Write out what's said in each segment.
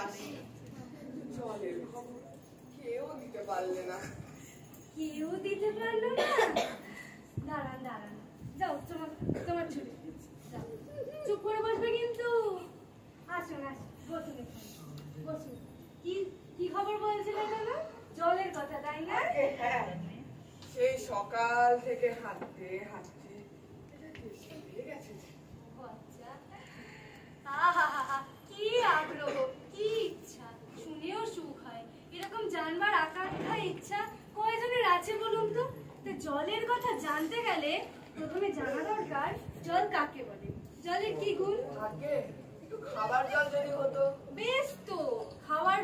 আসি। জলের খবর কেউ দিতে পারলে না। কেউ দিতে পারলো না? দাঁড়ান দাঁড়ান, যাও তোমার ছুটি, যাও। চুপ করে বসবে কিন্তু। আসুন আসুন, বসুন বসুন। কি খবর বলছিলেন না? জলের কথা, তাই না? হ্যাঁ, সেই সকাল থেকে হাঁটতে হাঁটতে গেছে। কি আগ্রহ, কি ইচ্ছা, শুনেও সুখ হয়। এরকম জানবার আকাঙ্ক্ষা ইচ্ছা কয়জনের আছে বলুন তো? জলের কথা জানতে গেলে প্রথমে জানা দরকার জল কাকে বলে, জলের কি গুণ। একটু খাবার জল যদি হতো। বেশ তো, খাবার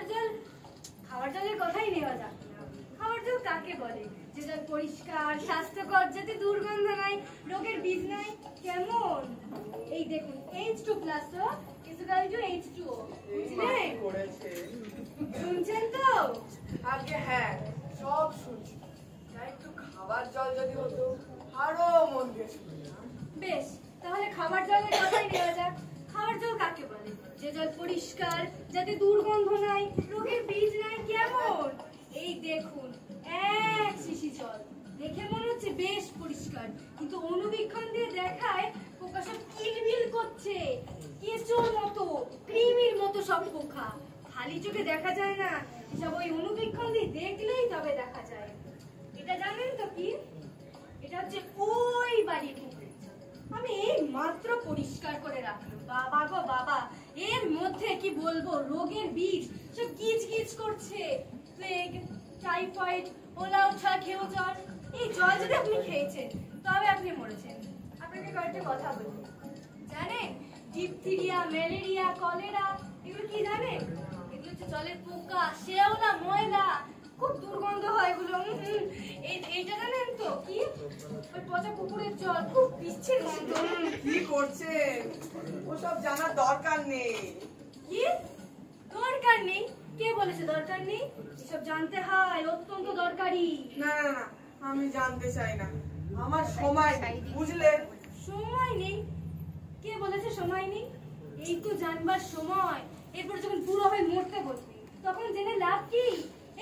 জলের কথাই নেওয়া যাক না। খাবার জল কাকে বলে? যে জল পরিষ্কার, স্বাস্থ্যকর, যাতে দুর্গন্ধ নাই, রোগের বীজ নাই। কেমন? এই দেখুন, H2+ H2O, বুঝলেন? শুনছেন তো? আগে হ্যাঁ, সব শুনছি। একটু খাবার জল যদি হতো আরো মন দিয়ে শুনতাম। বেশ, তাহলে খাবার জলের কথাই নেওয়া যাক। খাবার জল কাকে বলে? যে জল পরিষ্কার, যাতে দুর্গন্ধ নাই, রোগের বীজ নাই। কেমন? এই দেখুন, এক শিশি জল দেখে মনে হচ্ছে বেশ পরিষ্কার, কিন্তু অনুবীক্ষণ দিয়ে দেখায় পোকা সব কিলবিল করছে। কেঁচোর মতো, কৃমির মতো সব পোকা। খালি চোখে দেখা যায় না, সব ওই অনুবীক্ষণ দিয়ে দেখলেই তবে দেখা যায়। এটা জানেন তো কি? এটা হচ্ছে ওই বাড়ির পুকুর। আমি এই মাত্র পরিষ্কার করে রাখলাম। বাবা গো বাবা, এর মধ্যে কি বলবো, রোগের বীজ সব গিজ গিজ করছে। প্লেগ, টাইফয়েড, ওলা ওঠা, খেয়েও জ্বর। এই জল যদি আপনি খেয়েছেন তবে আপনি মরেছেন। আপনাকে কয়েকটা কথা বলি, জানেন? ডিপথিরিয়া, ম্যালেরিয়া, কলেরা, এগুলো কি জানেন? এগুলো হচ্ছে জলের পোকা, শেওলা, ময়লা। খুব দুর্গন্ধ হয় এগুলো। এইটা জানেন তো কি? ওই পচা পুকুরের জল, খুব বিচ্ছির গন্ধ। কি করছে? ওসব জানার দরকার নেই। কি দরকার নেই? কে বলেছে দরকার নেই? এসব জানতে হয়, অত্যন্ত দরকারি। না না না, আমি জানতে চাই না। আমার সময় নেই, বুঝলে? সময় নেই? কে বলেছে সময় নেই? এই তো জানবার সময়। এরপর যখন বুড়ো হয়ে মরতে বসবি, তখন জেনে লাভ কি?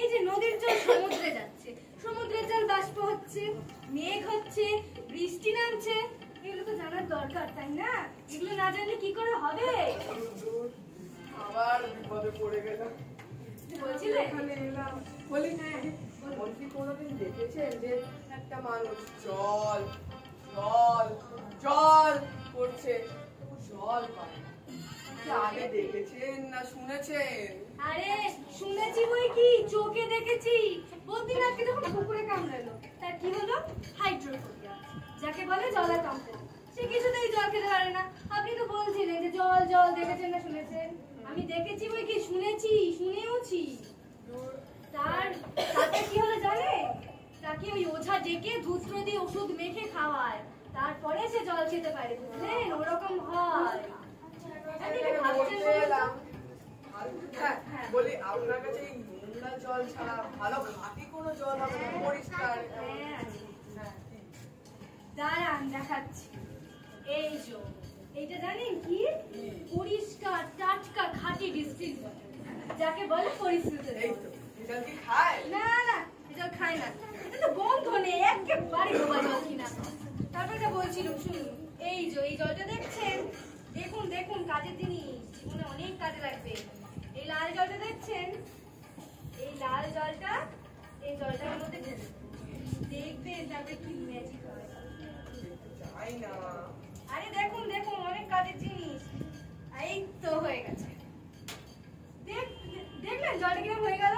এই যে নদীর জল সমুদ্রে যাচ্ছে, সমুদ্রের জল বাষ্প হচ্ছে, মেঘ হচ্ছে, বৃষ্টি নামছে, এগুলো তো জানার দরকার, তাই না? এগুলো না জানলে কি করে হবে? আবার বিপদে পড়ে গেলাম। বলছিলে? এখানে এলাম বলি, হ্যাঁ, বলছি কোনোদিন দেখেছেন যে একটা মানুষ জল জল জল করছে, জল পায় না? আগে দেখেছেন না শুনেছেন? আরে শুনেছি বই কি, চোখে দেখেছি। বদ্রীনাথকে যখন কুকুরে কামড়ালো, তার কি হলো? হাইড্রোফোবিয়া, যাকে বলে জলাতঙ্ক। সে কিছুতেই জল খেতে পারে না। আপনি তো বলছিলেন যে জল জল দেখেছেন না শুনেছেন। আমি দেখেছি বই কি, শুনেছি, শুনেওছি। তাতে কি হলো জানে? তাকে ওই ওঝা ডেকে ধূত্র দিয়ে ওষুধ মেখে খাওয়ায়, তারপরে সে জল খেতে পারে, বুঝলেন? ওরকম হয়। বলি, আপনার কাছে এই নোংরা জল ছাড়া ভালো খাঁটি কোনো জল হবে না, পরিষ্কার? দাঁড়ান দেখাচ্ছি। এই যে এইটা জানেন কি? পরিষ্কার টাটকা খাঁটি ডিস্টিল ওয়াটার, যাকে বলে পরিশ্রুত। এটা কি খায়? না না, এটা খায় না। এটা তো বন্ধ নেই, একেবারে ডোবা জল কিনা। তারপরে যা বলছিলাম শুনুন। এই যে এই জলটা দেখছেন, দেখুন দেখুন, কাজের জিনিস, জীবনে অনেক কাজে লাগবে। এই লাল জলটা দেখছেন, এই লাল জলটা এই জলটার মধ্যে দেখবেন, তারপরে কি ম্যাজিক হয়। আরে দেখুন দেখুন, অনেক কাজের জিনিস। এই তো হয়ে গেছে, দেখলেন জলটা কিরকম হয়ে গেল?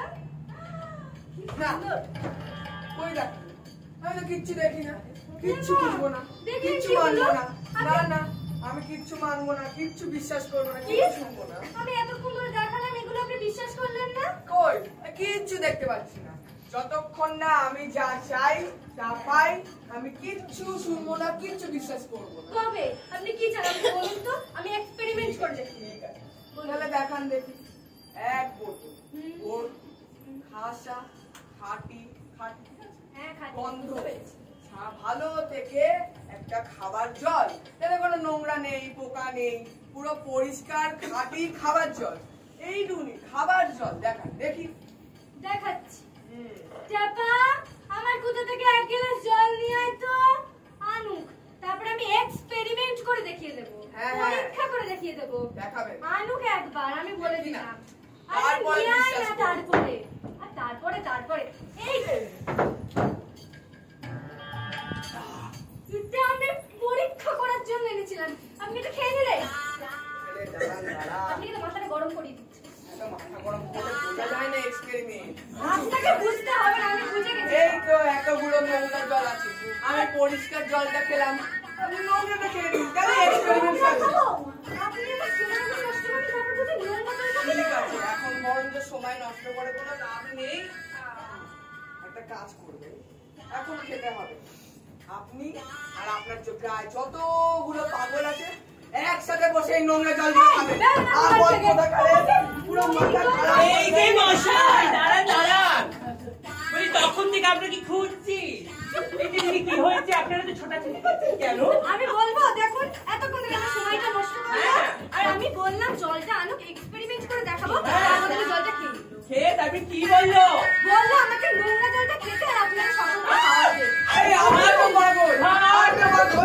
আমি তো কিচ্ছু দেখি না, কিচ্ছু বুঝবো না, কিচ্ছু মানবো না। না না, আমি কিচ্ছু মানবো না, কিচ্ছু বিশ্বাস করবো না, কিচ্ছু শুনবো না। আমি এতক্ষণ ধরে দেখালাম, এগুলো আপনি বিশ্বাস করলেন না? কই, কিচ্ছু দেখতে পাচ্ছি না। যতক্ষণ না আমি যা চাই তা পাই, আমি কিচ্ছু শুনবো না, কিচ্ছু বিশ্বাস করবো না। কবে? আপনি কি চান আপনি বলুন তো, আমি এক্সপেরিমেন্ট করে দেখি। ঠিক আছে, তাহলে দেখান দেখি। এক বোতল ওর খাসা খাঁটি খাঁটি গন্ধ ভালো থেকে একটা খাবার জল, তাহলে কোনো নোংরা নেই, পোকা নেই, পুরো পরিষ্কার খাঁটি খাবার জল। এইটুকুনি খাবার জল দেখান দেখি। দেখাচ্ছি। চাপা, আমার কোথা থেকে 1 গ্লাস জল নিয়ে আয় তো। আনুক, তারপর আমি এক্সপেরিমেন্ট করে দেখিয়ে দেবো, পরীক্ষা করে দেখিয়ে দেবো। দেখাবেন? আনুক একবার, আমি বলে দিলাম। তারপরে বিশ্বাস করব। তারপরে আর তারপরে এই এটা আমি পরীক্ষা করার জন্য এনেছিলাম। আপনি এটা খেয়ে নিলেন? আপনি কিন্তু মাথাটা গরম করিয়ে দিচ্ছেন। মাথা গরম করে বোঝা যায় না এক্সপেরিমেন্ট। আপনাকে বুঝতে হবে না, আমি বুঝে গেছি। এই তো এত গুলো নোংরা জল আছে, আমি পরিষ্কার জলটা খেলাম, আমি নোংরাটা খেয়ে নিই, তাহলে এক্সপেরিমেন্ট আছে। আপনি আমার সময় নষ্ট করে তারপর বুঝে নোংরা করে ঠিক আছে, এখন বরঞ্চ সময় নষ্ট করে কোনো লাভ নেই। একটা কাজ করবেন, এখন খেতে হবে। আপনি আর আপনার প্রায় যতগুলো পাগল আছে একসাথে বসে এই নোংরা জল দিয়ে খাবেন। আর গল্প দেখালে পুরো মাথা খারাপ। এই যে মশাই, দাঁড়ান। বলি তখন থেকে আপনাকে খুঁজছি। এই কি হয়েছে, আপনারা তো ছোটাছুটি করছেন কেন? আমি বলবো, দেখুন এতক্ষণ থেকে আমার সময়টা নষ্ট করলো। আর আমি বললাম জলটা আনুক, এক্সপেরিমেন্ট করে দেখাবো। আমাদের জলটা খেয়ে নিল। খেয়ে তারপরে কি বললো? বললো আমাকে নোংরা জলটা খেতে আর আপনাকে সকলকে খাওয়াবে। আরে আমার তো পাগল, আমার তো পাগল।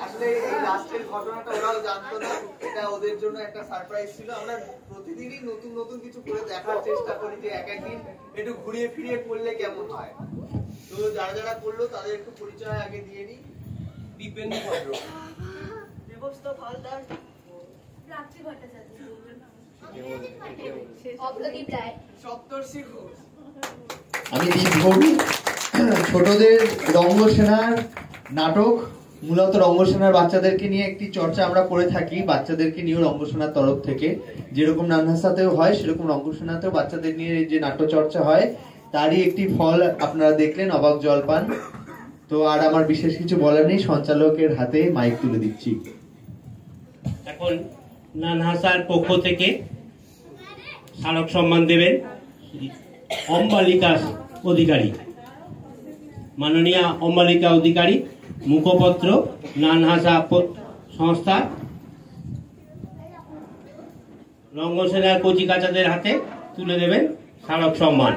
আসলে এই লাস্টের ঘটনাটা ওরাও জানতো না, এটা ওদের জন্য একটা সারপ্রাইজ ছিল। আমরা প্রতিদিনই নতুন নতুন কিছু করে দেখার চেষ্টা করি যে এক একদিন একটু ঘুরিয়ে ফিরিয়ে করলে কেমন হয়। তো যারা যারা করলো তাদের একটু পরিচয় আগে দিয়ে নিই। দিব্যেন্দু ভদ্র, বিভস্ত হালদার, রাত্রি ভট্টাচার্য, অপ্রদীপ রায়, সপ্তর্ষি ঘোষ। আমি দীপ ঘোষ। ছোটদের রঙ্গসেনার নাটক, মূলত রঙ্গসেনার বাচ্চাদেরকে নিয়ে একটি চর্চা আমরা করে থাকি, বাচ্চাদেরকে নিয়েও রঙ্গসেনার তরফ থেকে যেরকম নানহাসাতেও হয় সেরকম রঙ্গসেনাতেও বাচ্চাদের নিয়ে যে নাট্য চর্চা হয়, তারই একটি ফল আপনারা দেখলেন, অবাক জলপান। তো আর আমার বিশেষ কিছু বলার নেই, সঞ্চালকের হাতে মাইক তুলে দিচ্ছি। এখন নানহাসার পক্ষ থেকে স্মারক সম্মান দেবেন অম্বালিকা অধিকারী, মাননীয়া অম্বালিকা অধিকারী, মুখপত্র নানহাসা সংস্থা। রঙ্গসেনার কচিকাচাদের হাতে তুলে দেবেন স্মারক সম্মান।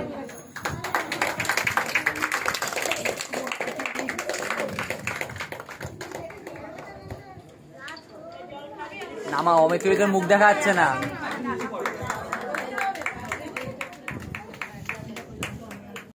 নামা অমিত মুখ দেখা যাচ্ছে না।